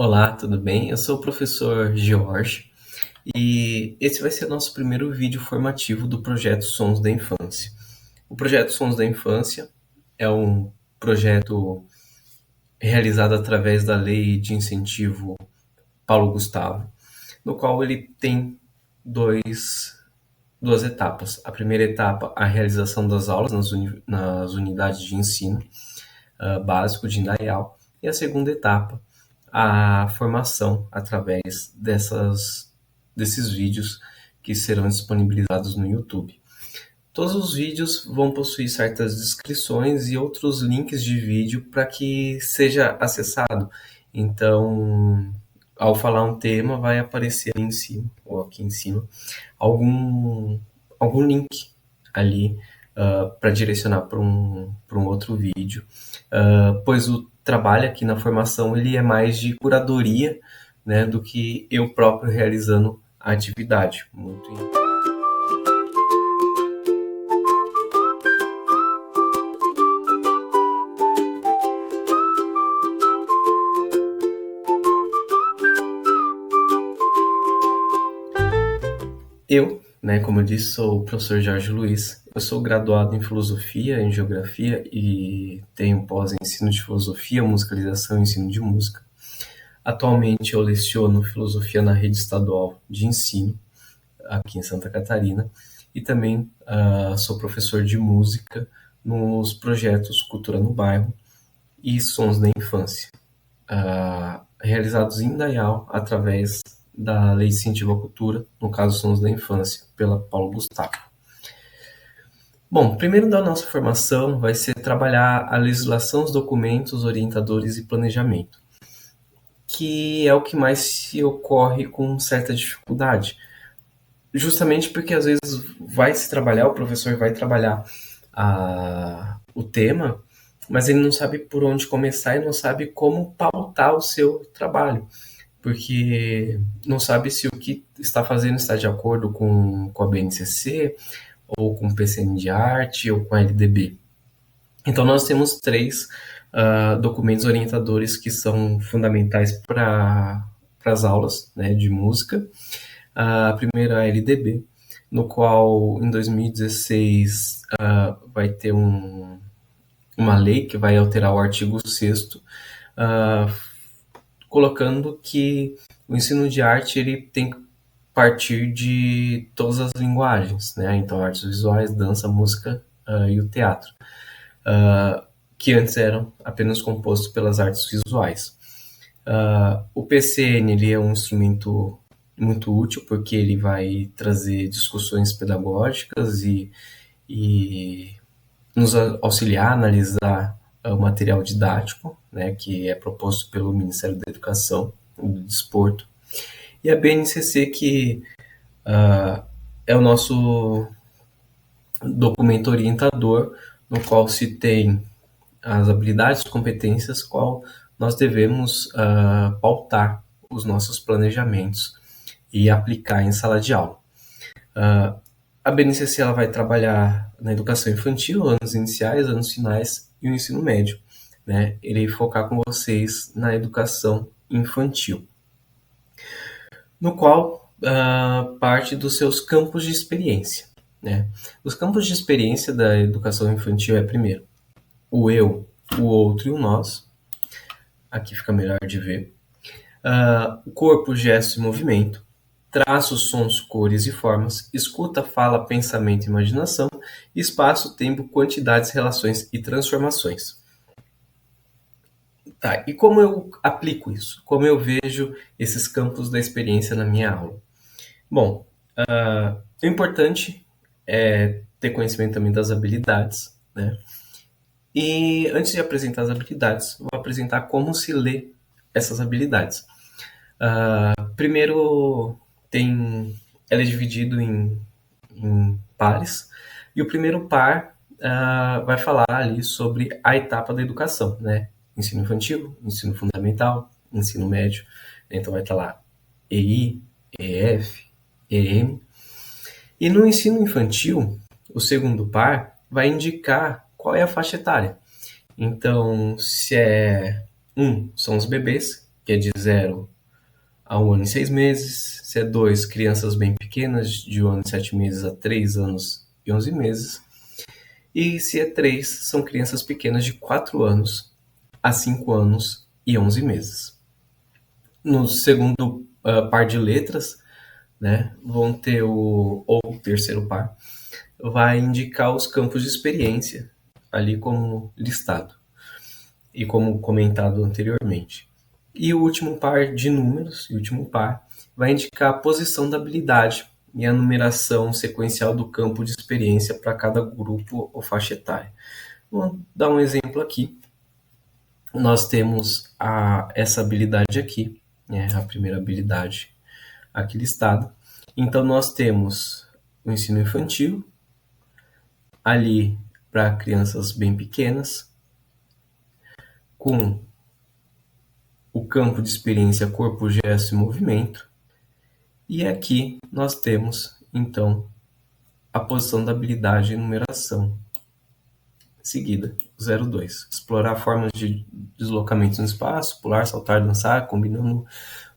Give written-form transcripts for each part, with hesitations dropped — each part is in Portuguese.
Olá, tudo bem? Eu sou o professor George e esse vai ser o nosso primeiro vídeo formativo do projeto Sons da Infância. O projeto Sons da Infância é um projeto realizado através da Lei de Incentivo Paulo Gustavo, no qual ele tem duas etapas. A primeira etapa, a realização das aulas nas unidades de ensino básico de Indaial, e a segunda etapa, a formação através desses vídeos que serão disponibilizados no YouTube. Todos os vídeos vão possuir certas descrições e outros links de vídeo para que seja acessado. Então, ao falar um tema, vai aparecer ali em cima, ou aqui em cima, algum, algum link ali para direcionar para um outro vídeo, pois o trabalho aqui na formação ele é mais de curadoria, né, do que eu próprio realizando a atividade. Eu, né, como eu disse, sou o professor Jorge Luiz. Eu sou graduado em Filosofia, em Geografia e tenho pós em Ensino de Filosofia, Musicalização e Ensino de Música. Atualmente eu leciono Filosofia na rede estadual de ensino, aqui em Santa Catarina, e também sou professor de música nos projetos Cultura no Bairro e Sons da Infância, realizados em Indaial através da Lei de Incentivo à Cultura, no caso Sons da Infância, pela Paulo Gustavo. Bom, primeiro da nossa formação vai ser trabalhar a legislação, os documentos, orientadores e planejamento, que é o que mais se ocorre com certa dificuldade, justamente porque às vezes o professor vai trabalhar o tema, mas ele não sabe por onde começar e não sabe como pautar o seu trabalho, porque não sabe se o que está fazendo está de acordo com a BNCC, ou com o PCN de arte, ou com a LDB. Então nós temos três documentos orientadores que são fundamentais para as aulas, né, de música. A primeira é a LDB, no qual em 2016 vai ter uma lei que vai alterar o artigo 6º, colocando que o ensino de arte ele tem que partir de todas as linguagens, né? Então, artes visuais, dança, música e o teatro, que antes eram apenas compostos pelas artes visuais. O PCN ele é um instrumento muito útil porque ele vai trazer discussões pedagógicas e nos auxiliar a analisar o material didático, né, que é proposto pelo Ministério da Educação e do Desporto, e a BNCC, que é o nosso documento orientador, no qual se tem as habilidades e competências qual nós devemos pautar os nossos planejamentos e aplicar em sala de aula. A BNCC ela vai trabalhar na educação infantil, anos iniciais, anos finais e o ensino médio, né? Irei focar com vocês na educação infantil, no qual parte dos seus campos de experiência, né? Os campos de experiência da educação infantil é, primeiro, o eu, o outro e o nós. Aqui fica melhor de ver. O corpo, gesto e movimento. Traços, sons, cores e formas. Escuta, fala, pensamento e imaginação. Espaço, tempo, quantidades, relações e transformações. Tá, e como eu aplico isso? Como eu vejo esses campos da experiência na minha aula? Bom, o importante é ter conhecimento também das habilidades, né? E antes de apresentar as habilidades, vou apresentar como se lê essas habilidades. Primeiro, ela é dividido em pares, e o primeiro par vai falar ali sobre a etapa da educação, né? Ensino infantil, ensino fundamental, ensino médio. Então vai estar lá EI, EF, EM. E no ensino infantil, o segundo par vai indicar qual é a faixa etária. Então, se é são os bebês, que é de 0 a 1 ano e 6 meses. Se é 2, crianças bem pequenas, de 1 ano e 7 meses a 3 anos e 11 meses. E se é 3, são crianças pequenas de 4 anos a 5 anos e 11 meses. No segundo par de letras, né, vão ter ou terceiro par, vai indicar os campos de experiência, ali como listado e como comentado anteriormente. E o último par de números, vai indicar a posição da habilidade e a numeração sequencial do campo de experiência para cada grupo ou faixa etária. Vou dar um exemplo aqui. Nós temos essa habilidade aqui, né, a primeira habilidade aqui listada. Então, nós temos o ensino infantil, ali para crianças bem pequenas, com o campo de experiência corpo, gesto e movimento. E aqui nós temos, então, a posição da habilidade e numeração seguida, 02. Explorar formas de deslocamento no espaço, pular, saltar, dançar, combinando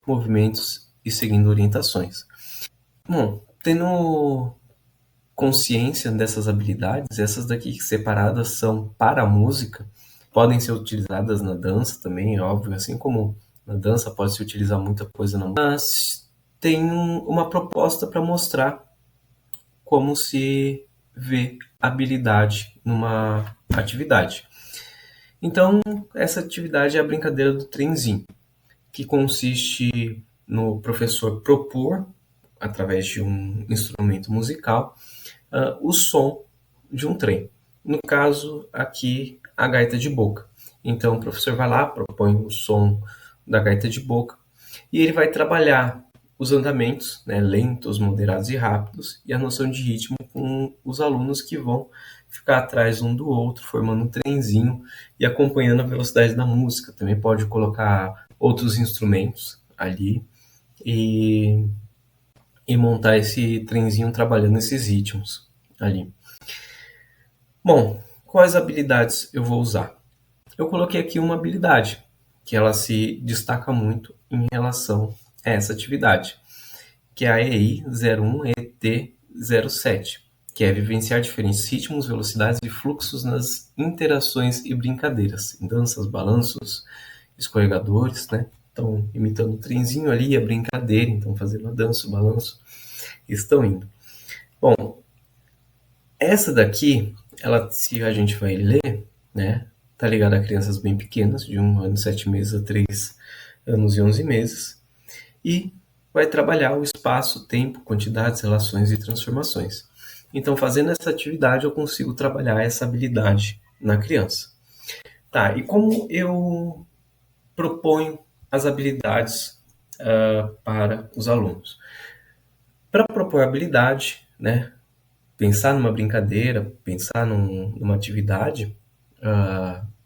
movimentos e seguindo orientações. Bom, tendo consciência dessas habilidades, essas daqui separadas são para a música, podem ser utilizadas na dança também, é óbvio, assim como na dança pode se utilizar muita coisa na música, mas tem uma proposta para mostrar como se vê habilidade numa atividade. Então, essa atividade é a brincadeira do trenzinho, que consiste no professor propor, através de um instrumento musical, o som de um trem. No caso, aqui, a gaita de boca. Então, o professor vai lá, propõe o som da gaita de boca, e ele vai trabalhar os andamentos, né, lentos, moderados e rápidos, e a noção de ritmo com os alunos que vão ficar atrás um do outro, formando um trenzinho e acompanhando a velocidade da música. Também pode colocar outros instrumentos ali e montar esse trenzinho trabalhando esses ritmos ali. Bom, quais habilidades eu vou usar? Eu coloquei aqui uma habilidade que ela se destaca muito em relação a essa atividade, que é a EI 01 ET 07, que é vivenciar diferentes ritmos, velocidades e fluxos nas interações e brincadeiras, em danças, balanços, escorregadores, né? Estão imitando o trenzinho ali, a brincadeira, então fazendo a dança, o balanço, estão indo. Bom, essa daqui, ela, se a gente vai ler, né, tá ligada a crianças bem pequenas, de 1 ano e 7 meses a 3 anos e 11 meses, e vai trabalhar o espaço, tempo, quantidades, relações e transformações. Então, fazendo essa atividade, eu consigo trabalhar essa habilidade na criança. Tá, e como eu proponho as habilidades para os alunos? Para propor habilidade, né, pensar numa brincadeira, pensar numa atividade,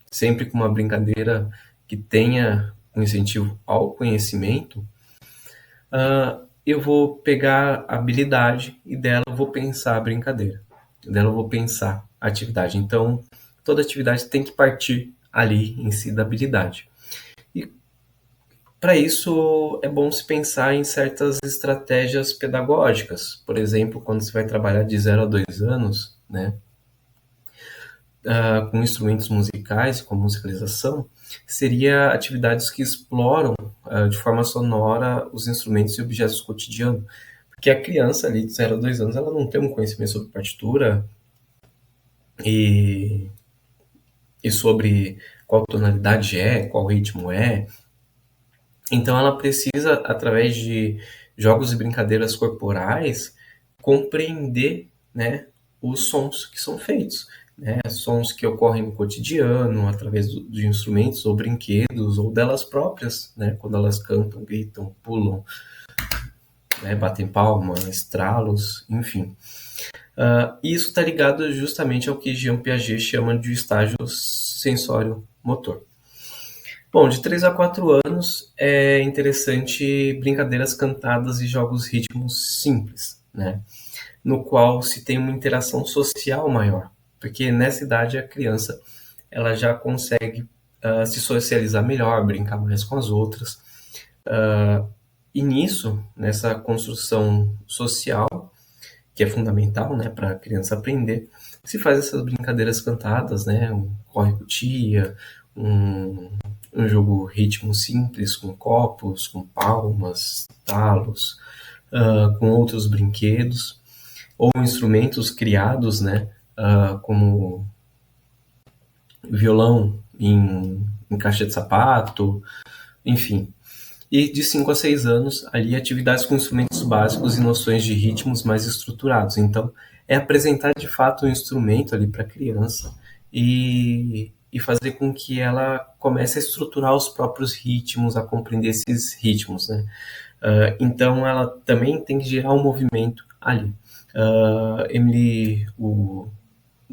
sempre com uma brincadeira que tenha um incentivo ao conhecimento, eu vou pegar a habilidade e dela eu vou pensar a brincadeira, dela eu vou pensar a atividade. Então, toda atividade tem que partir ali em si da habilidade. E para isso é bom se pensar em certas estratégias pedagógicas. Por exemplo, quando você vai trabalhar de 0 a 2 anos, né, com instrumentos musicais, com musicalização, seria atividades que exploram de forma sonora os instrumentos e objetos do cotidiano. Porque a criança ali de 0 a 2 anos, ela não tem um conhecimento sobre partitura e sobre qual tonalidade é, qual ritmo é. Então ela precisa, através de jogos e brincadeiras corporais, compreender, né, os sons que são feitos, né, sons que ocorrem no cotidiano, através de instrumentos ou brinquedos, ou delas próprias, né, quando elas cantam, gritam, pulam, né, batem palmas, estralos, enfim. Isso está ligado justamente ao que Jean Piaget chama de estágio sensório-motor. Bom, de 3 a 4 anos é interessante brincadeiras cantadas e jogos ritmos simples, né? No qual se tem uma interação social maior, porque nessa idade a criança ela já consegue se socializar melhor, brincar mais com as outras. E nisso, nessa construção social, que é fundamental, né, para a criança aprender, se faz essas brincadeiras cantadas, né, um corre com tia, um, um jogo ritmo simples com copos, com palmas, talos, com outros brinquedos, ou instrumentos criados, né, como violão em caixa de sapato, enfim. E de 5 a 6 anos, ali atividades com instrumentos básicos e noções de ritmos mais estruturados. Então, é apresentar de fato o instrumento ali para a criança e fazer com que ela comece a estruturar os próprios ritmos, a compreender esses ritmos, né? Então, ela também tem que gerar um movimento ali. Emily, o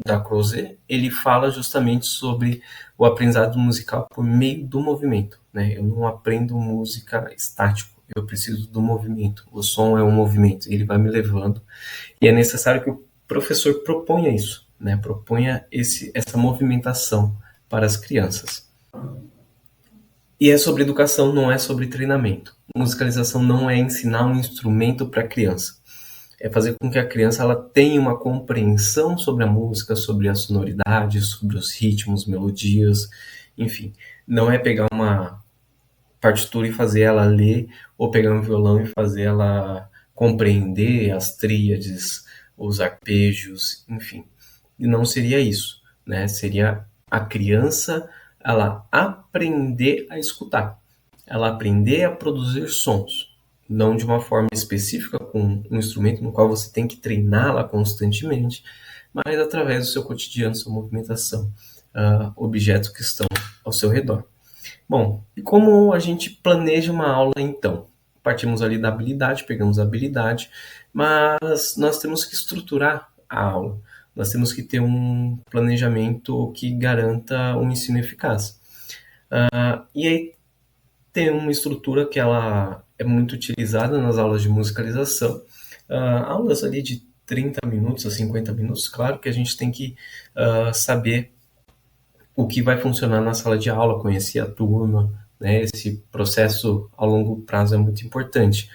da Croce, ele fala justamente sobre o aprendizado musical por meio do movimento, né? Eu não aprendo música estático, eu preciso do movimento. O som é um movimento, ele vai me levando e é necessário que o professor proponha isso, né? Proponha essa movimentação para as crianças. E é sobre educação, não é sobre treinamento. Musicalização não é ensinar um instrumento para a criança. É fazer com que a criança ela tenha uma compreensão sobre a música, sobre a sonoridade, sobre os ritmos, melodias, enfim. Não é pegar uma partitura e fazer ela ler, ou pegar um violão e fazer ela compreender as tríades, os arpejos, enfim. E não seria isso, né? Seria a criança ela aprender a escutar, ela aprender a produzir sons, não de uma forma específica com um instrumento no qual você tem que treiná-la constantemente, mas através do seu cotidiano, sua movimentação, objetos que estão ao seu redor. Bom, e como a gente planeja uma aula então? Partimos ali da habilidade, pegamos a habilidade, mas nós temos que estruturar a aula. Nós temos que ter um planejamento que garanta um ensino eficaz. E aí tem uma estrutura que ela é muito utilizada nas aulas de musicalização. Aulas ali de 30 minutos a 50 minutos, claro que a gente tem que saber o que vai funcionar na sala de aula, conhecer a turma, né? Esse processo a longo prazo é muito importante.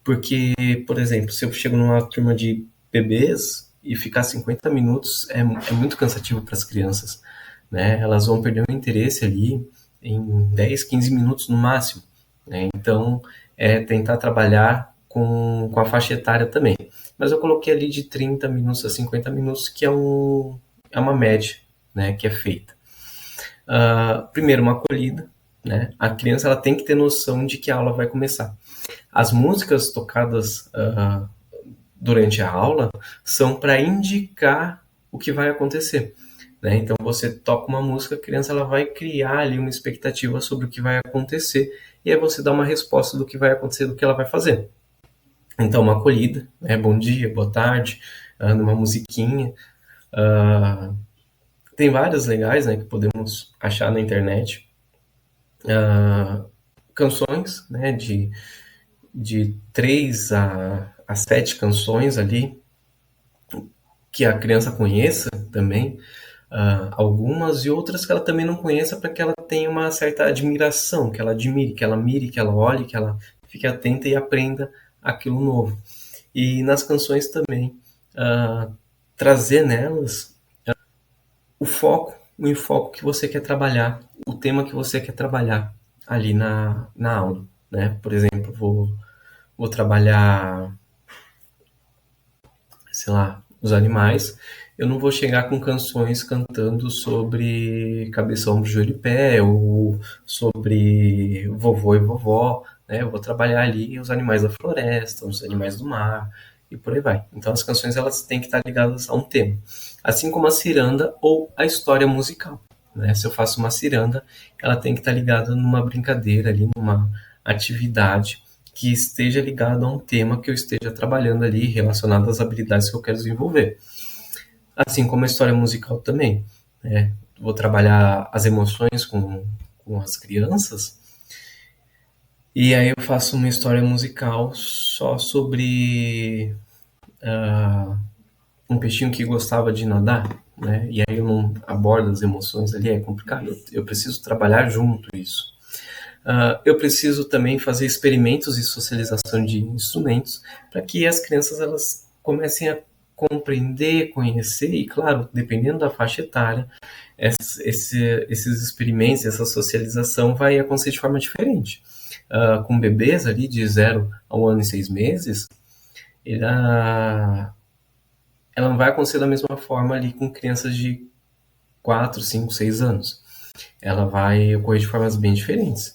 Porque, por exemplo, se eu chego numa turma de bebês e ficar 50 minutos é muito cansativo para as crianças, né? Elas vão perder o interesse ali em 10, 15 minutos no máximo, né? Então, é tentar trabalhar com a faixa etária também. Mas eu coloquei ali de 30 minutos a 50 minutos, que é uma média, né, que é feita. Primeiro, uma acolhida, né? A criança ela tem que ter noção de que a aula vai começar. As músicas tocadas durante a aula são para indicar o que vai acontecer, né? Então você toca uma música, a criança ela vai criar ali uma expectativa sobre o que vai acontecer e aí você dá uma resposta do que vai acontecer, do que ela vai fazer. Então uma acolhida, né? Bom dia, boa tarde, uma musiquinha. Tem várias legais, né, que podemos achar na internet. Canções, né, de 3 a 7 canções ali, que a criança conheça também, algumas, e outras que ela também não conheça, para que ela tenha uma certa admiração, que ela admire, que ela mire, que ela olhe, que ela fique atenta e aprenda aquilo novo. E nas canções também, trazer nelas o enfoque que você quer trabalhar, o tema que você quer trabalhar ali na aula, né? Por exemplo, vou trabalhar, sei lá, os animais, eu não vou chegar com canções cantando sobre cabeça, ombro, joelho e pé, ou sobre vovô e vovó, né? Eu vou trabalhar ali os animais da floresta, os animais do mar, e por aí vai. Então as canções elas têm que estar ligadas a um tema. Assim como a ciranda ou a história musical, né? Se eu faço uma ciranda, ela tem que estar ligada numa brincadeira ali, numa atividade que esteja ligado a um tema que eu esteja trabalhando ali, relacionado às habilidades que eu quero desenvolver. Assim como a história musical também, né? Vou trabalhar as emoções com as crianças, e aí eu faço uma história musical só sobre um peixinho que gostava de nadar, né? E aí eu não abordo as emoções ali, é complicado. Eu preciso trabalhar junto isso. Eu preciso também fazer experimentos e socialização de instrumentos para que as crianças elas comecem a compreender, conhecer e, claro, dependendo da faixa etária, esses experimentos, essa socialização vai acontecer de forma diferente. Com bebês ali de 0 a 1 ano e 6 meses, ela não vai acontecer da mesma forma ali com crianças de 4, 5, 6 anos. Ela vai ocorrer de formas bem diferentes.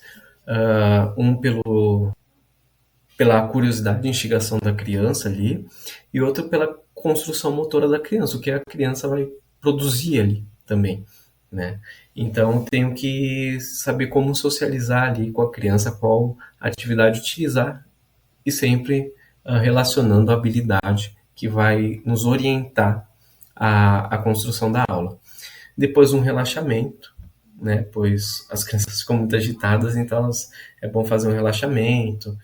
Pela curiosidade e instigação da criança ali, e outro pela construção motora da criança, o que a criança vai produzir ali também, né? Então, tenho que saber como socializar ali com a criança, qual atividade utilizar, e sempre relacionando a habilidade que vai nos orientar à construção da aula. Depois um relaxamento, né? Pois as crianças ficam muito agitadas, então é bom fazer um relaxamento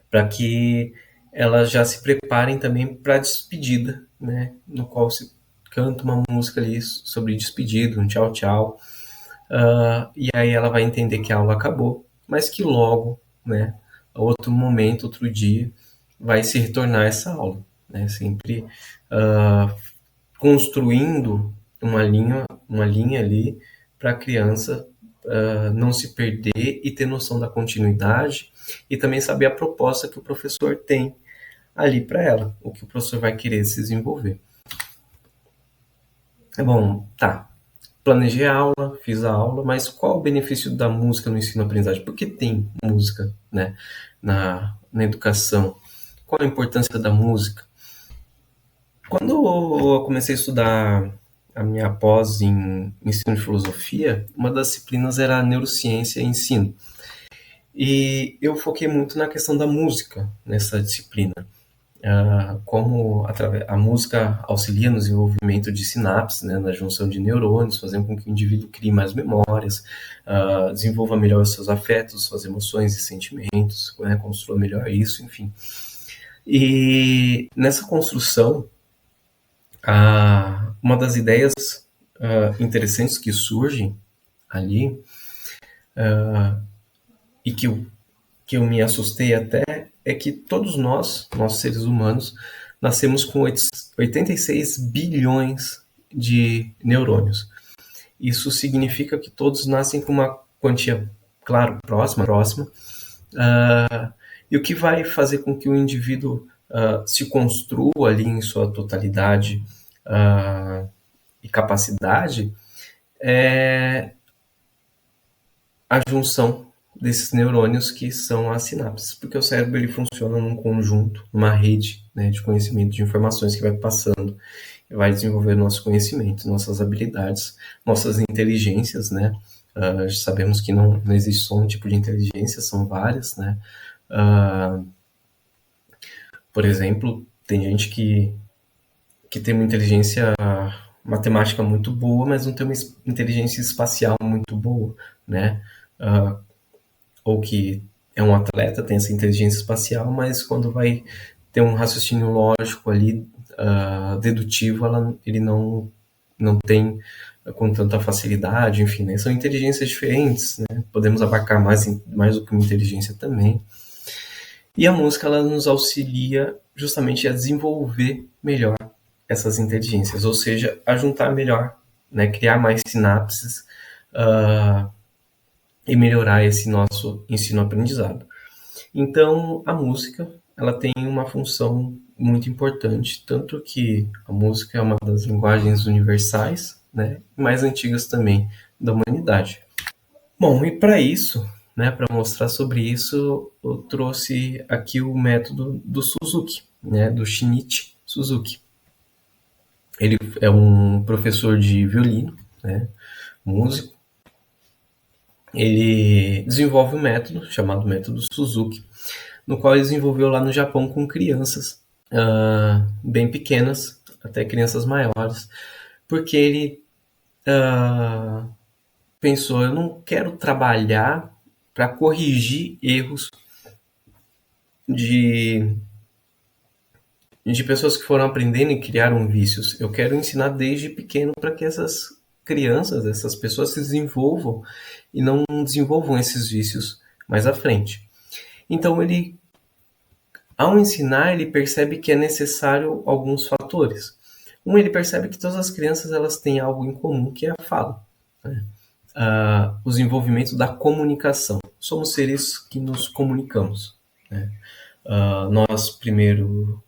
para que elas já se preparem também para a despedida, né? No qual se canta uma música ali sobre despedida, um tchau tchau, e aí ela vai entender que a aula acabou, mas que logo, né? Outro momento, outro dia, vai se retornar essa aula, né? Sempre construindo uma linha ali para a criança não se perder e ter noção da continuidade e também saber a proposta que o professor tem ali para ela, o que o professor vai querer se desenvolver. É bom, tá. Planejei a aula, fiz a aula, mas qual o benefício da música no ensino-aprendizagem? Por que tem música, né, na educação? Qual a importância da música? Quando eu comecei a estudar a minha pós em ensino de filosofia, uma das disciplinas era a neurociência e ensino. E eu foquei muito na questão da música nessa disciplina. Como a música auxilia no desenvolvimento de sinapses, né, na junção de neurônios, fazendo com que o indivíduo crie mais memórias, desenvolva melhor os seus afetos, suas emoções e sentimentos, né, construa melhor isso, enfim. E nessa construção, uma das ideias interessantes que surgem ali, e que eu me assustei até, é que todos nós seres humanos, nascemos com 86 bilhões de neurônios. Isso significa que todos nascem com uma quantia, claro, próxima, e o que vai fazer com que o indivíduo se construa ali em sua totalidade e capacidade é a junção desses neurônios que são as sinapses, porque o cérebro ele funciona num conjunto, numa rede, né, de conhecimento, de informações que vai passando e vai desenvolver nosso conhecimento, nossas habilidades, nossas inteligências, né? Sabemos que não existe só um tipo de inteligência, são várias, né? Por exemplo, tem gente que tem uma inteligência matemática muito boa, mas não tem uma inteligência espacial muito boa, né? Ou que é um atleta, tem essa inteligência espacial, mas quando vai ter um raciocínio lógico ali, dedutivo, ele não tem com tanta facilidade, enfim, né? São inteligências diferentes, né? Podemos abarcar mais do que uma inteligência também. E a música, ela nos auxilia justamente a desenvolver melhor essas inteligências, ou seja, a juntar melhor, né? Criar mais sinapses, e melhorar esse nosso ensino-aprendizado. Então, a música, ela tem uma função muito importante, tanto que a música é uma das linguagens universais, né, mais antigas também da humanidade. Bom, e para isso, né, para mostrar sobre isso, eu trouxe aqui o método do Suzuki, né, do Shinichi Suzuki. Ele é um professor de violino, né, músico. Ele desenvolve um método chamado método Suzuki, no qual ele desenvolveu lá no Japão com crianças bem pequenas, até crianças maiores, porque ele pensou, eu não quero trabalhar para corrigir erros de pessoas que foram aprendendo e criaram vícios. Eu quero ensinar desde pequeno para que essas crianças, essas pessoas se desenvolvam e não desenvolvam esses vícios mais à frente. Então, ele, ao ensinar, ele percebe que é necessário alguns fatores. Ele percebe que todas as crianças elas têm algo em comum, que é a fala, né? O desenvolvimento da comunicação. Somos seres que nos comunicamos, né? Nós primeiro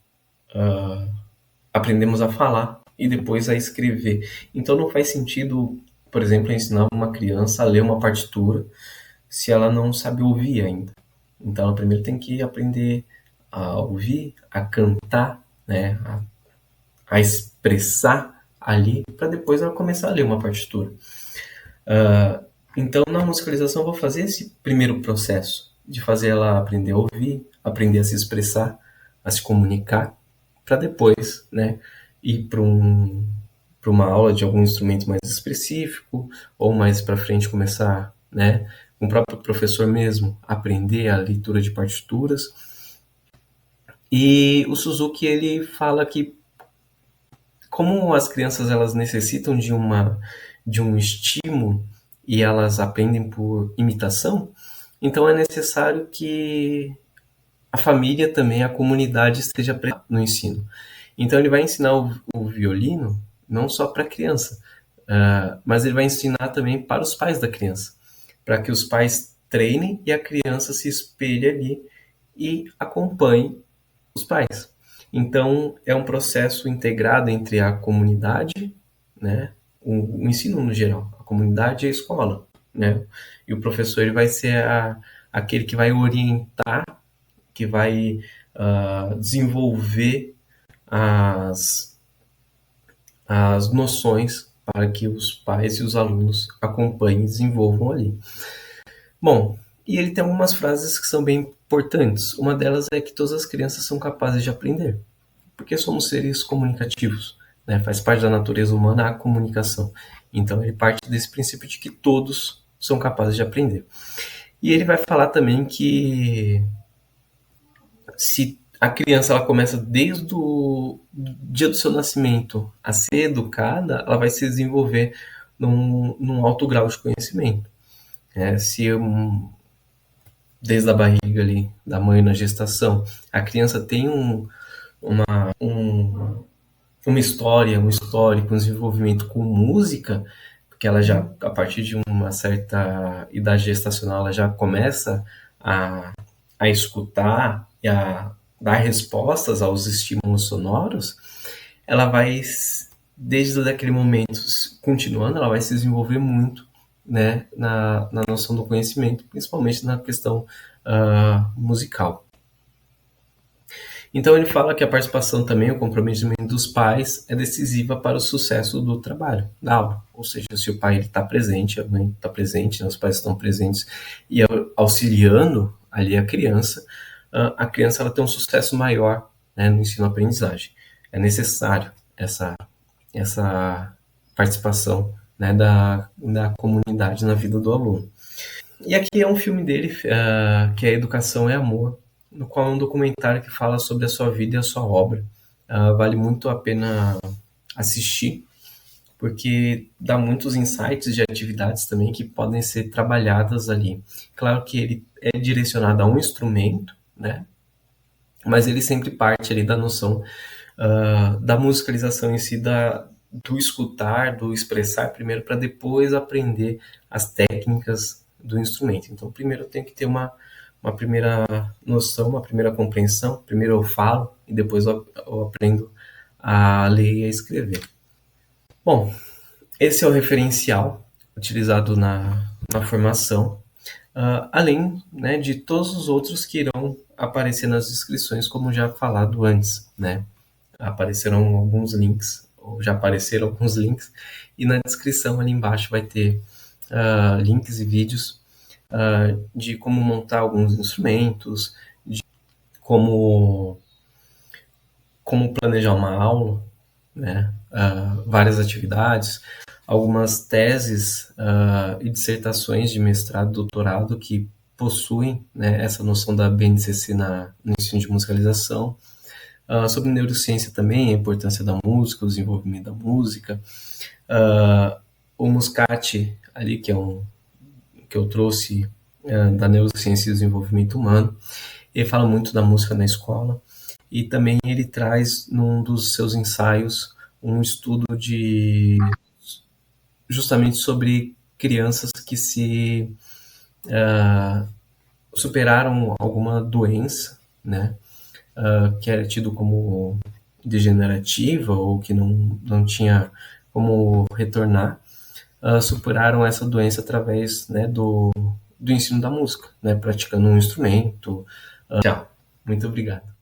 aprendemos a falar e depois a escrever. Então não faz sentido, por exemplo, ensinar uma criança a ler uma partitura se ela não sabe ouvir ainda. Então ela primeiro tem que aprender a ouvir, a cantar, né, a expressar ali, para depois ela começar a ler uma partitura. Então na musicalização eu vou fazer esse primeiro processo de fazer ela aprender a ouvir, aprender a se expressar, a se comunicar, para depois, né, ir para uma aula de algum instrumento mais específico, ou mais para frente começar, né, com o próprio professor mesmo, aprender a leitura de partituras. E o Suzuki, ele fala que como as crianças elas necessitam de um estímulo e elas aprendem por imitação, então é necessário que a família também, a comunidade esteja presente no ensino. Então ele vai ensinar o violino não só para a criança, mas ele vai ensinar também para os pais da criança, para que os pais treinem e a criança se espelhe ali e acompanhe os pais. Então é um processo integrado entre a comunidade, né, o ensino no geral, a comunidade e a escola, né, e o professor ele vai ser aquele que vai orientar, que vai desenvolver as noções para que os pais e os alunos acompanhem e desenvolvam ali. Bom, e ele tem algumas frases que são bem importantes. Uma delas é que todas as crianças são capazes de aprender, porque somos seres comunicativos, né? Faz parte da natureza humana a comunicação. Então ele parte desse princípio de que todos são capazes de aprender. E ele vai falar também que se a criança ela começa desde o dia do seu nascimento a ser educada, ela vai se desenvolver num alto grau de conhecimento. Se desde a barriga ali da mãe na gestação, a criança tem uma história, um histórico, um desenvolvimento com música, porque ela já, a partir de uma certa idade gestacional, ela já começa a escutar e a dar respostas aos estímulos sonoros, ela vai, desde aquele momento, continuando, ela vai se desenvolver muito, né, na noção do conhecimento, principalmente na questão musical. Então ele fala que a participação também, o comprometimento dos pais é decisiva para o sucesso do trabalho, da aula. Ou seja, se o pai está presente, a mãe está presente, né, os pais estão presentes e auxiliando ali a criança ela tem um sucesso maior, né, no ensino-aprendizagem. É necessário essa participação, né, da comunidade na vida do aluno. E aqui é um filme dele, que é Educação é Amor, no qual é um documentário que fala sobre a sua vida e a sua obra. Vale muito a pena assistir, porque dá muitos insights de atividades também que podem ser trabalhadas ali. Claro que ele é direcionado a um instrumento, né? Mas ele sempre parte ali da noção da musicalização em si, do escutar, do expressar primeiro, para depois aprender as técnicas do instrumento. Então, primeiro eu tenho que ter uma primeira noção, uma primeira compreensão. Primeiro eu falo e depois eu aprendo a ler e a escrever. Bom, esse é o referencial utilizado na formação, além, né, de todos os outros que irão aparecer nas descrições, como já falado antes, né? Aparecerão alguns links, ou já apareceram alguns links, e na descrição ali embaixo vai ter links e vídeos de como montar alguns instrumentos, de como planejar uma aula, né? Várias atividades, algumas teses e dissertações de mestrado e doutorado que possuem, né, essa noção da BNCC no ensino de musicalização, sobre neurociência também, a importância da música, o desenvolvimento da música, o Muscat, ali, que eu trouxe da Neurociência e Desenvolvimento Humano, ele fala muito da música na escola, e também ele traz, num dos seus ensaios, um estudo justamente sobre crianças que se superaram alguma doença, né, que era tido como degenerativa ou que não tinha como retornar, superaram essa doença através, né, do ensino da música, né, praticando um instrumento. Tchau. Muito obrigado.